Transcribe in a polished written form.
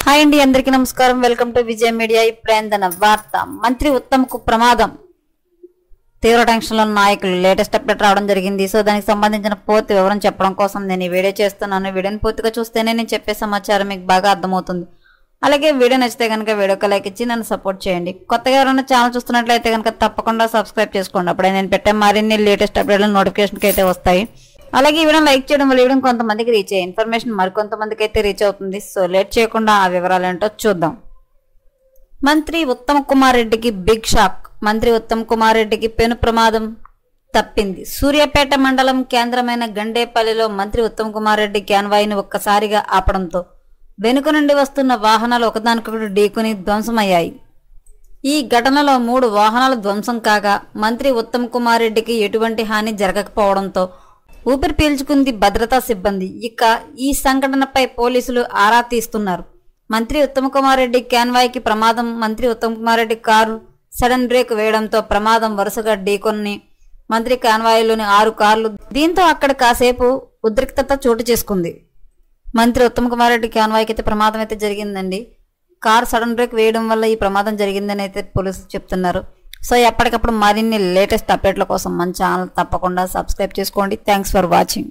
Hi అండి, అందరికీ నమస్కారం. Welcome to Vijay media. ఇప్పుడైందన్న వార్త, మంత్రి ఉత్తమ్కు ప్రమాదం. తీవ్ర టెన్షన్ లో నాయకులు లేటెస్ట్ అప్డేట్ రావడం జరిగింది. సో దానికి సంబంధించిన పూర్తి వివరం చెప్పడం కోసం నేను ఈ వీడియో చేస్తున్నాను. వీడియోని పూర్తిగా చూస్తేనే నేను చెప్పే సమాచారం మీకు బాగా అర్థమవుతుంది. అలాగే వీడియో నచ్చితే కనుక వీడియోకి లైక్ ఇచ్చి నన్ను సపోర్ట్ చేయండి. కొత్తగా ఎవరైనా ఛానల్ చూస్తున్నట్లయితే కనుక తప్పకుండా సబ్స్క్రైబ్ చేసుకోండి. అప్పుడే నేను పెట్టే మరిన్ని లేటెస్ట్ అప్డేట్లు నోటిఫికేషన్కి అయితే వస్తాయి. అలాగే ఈ వీడియో లైక్ చేయడం వల్ల వీడియో కొంతమందికి రీచ్ అయ్యే ఇన్ఫర్మేషన్ మరికొంతమందికి అయితే రీచ్ అవుతుంది. సో లేట్ చేయకుండా ఆ వివరాలు ఏంటో చూద్దాం. మంత్రి ఉత్తమ్ కుమార్ రెడ్డికి బిగ్ షాక్. మంత్రి ఉత్తమ్ కుమార్ రెడ్డికి పెను ప్రమాదం తప్పింది. సూర్యాపేట మండలం కేంద్రమైన గండేపల్లిలో మంత్రి ఉత్తమ్ కుమార్ రెడ్డి క్యాన్వాయ్ని ఒక్కసారిగా ఆపడంతో వెనుక నుండి వస్తున్న వాహనాలు ఒకదానికొకటి ఢీకొని ధ్వంసమయ్యాయి. ఈ ఘటనలో 3 వాహనాలు ధ్వంసం కాగా మంత్రి ఉత్తమ్ కుమార్ రెడ్డికి ఎటువంటి హాని జరగకపోవడంతో ఊపిరి పీల్చుకుంది భద్రతా సిబ్బంది. ఇక ఈ సంఘటనపై పోలీసులు ఆరా తీస్తున్నారు. మంత్రి ఉత్తమ్ కుమార్ రెడ్డి క్యాన్వాయ్కి ప్రమాదం. మంత్రి Uttam Kumar Reddy car sudden brake వేయడంతో ప్రమాదం వరుసగా ఢీకొని మంత్రి క్యాన్వాయ్లోని 6 కార్లు. దీంతో అక్కడ కాసేపు ఉద్రిక్తత చోటు చేసుకుంది. మంత్రి ఉత్తమ్ కుమార్ రెడ్డి క్యాన్వాయ్కి అయితే ప్రమాదం అయితే జరిగిందండి. కారు సడన్ బ్రేక్ వేయడం వల్ల ఈ ప్రమాదం జరిగిందని అయితే పోలీసులు చెప్తున్నారు. సో ఎప్పటికప్పుడు మరిన్ని లేటెస్ట్ అప్డేట్ల కోసం మన ఛానల్ తప్పకుండా సబ్స్క్రైబ్ చేసుకోండి. Thanks for watching.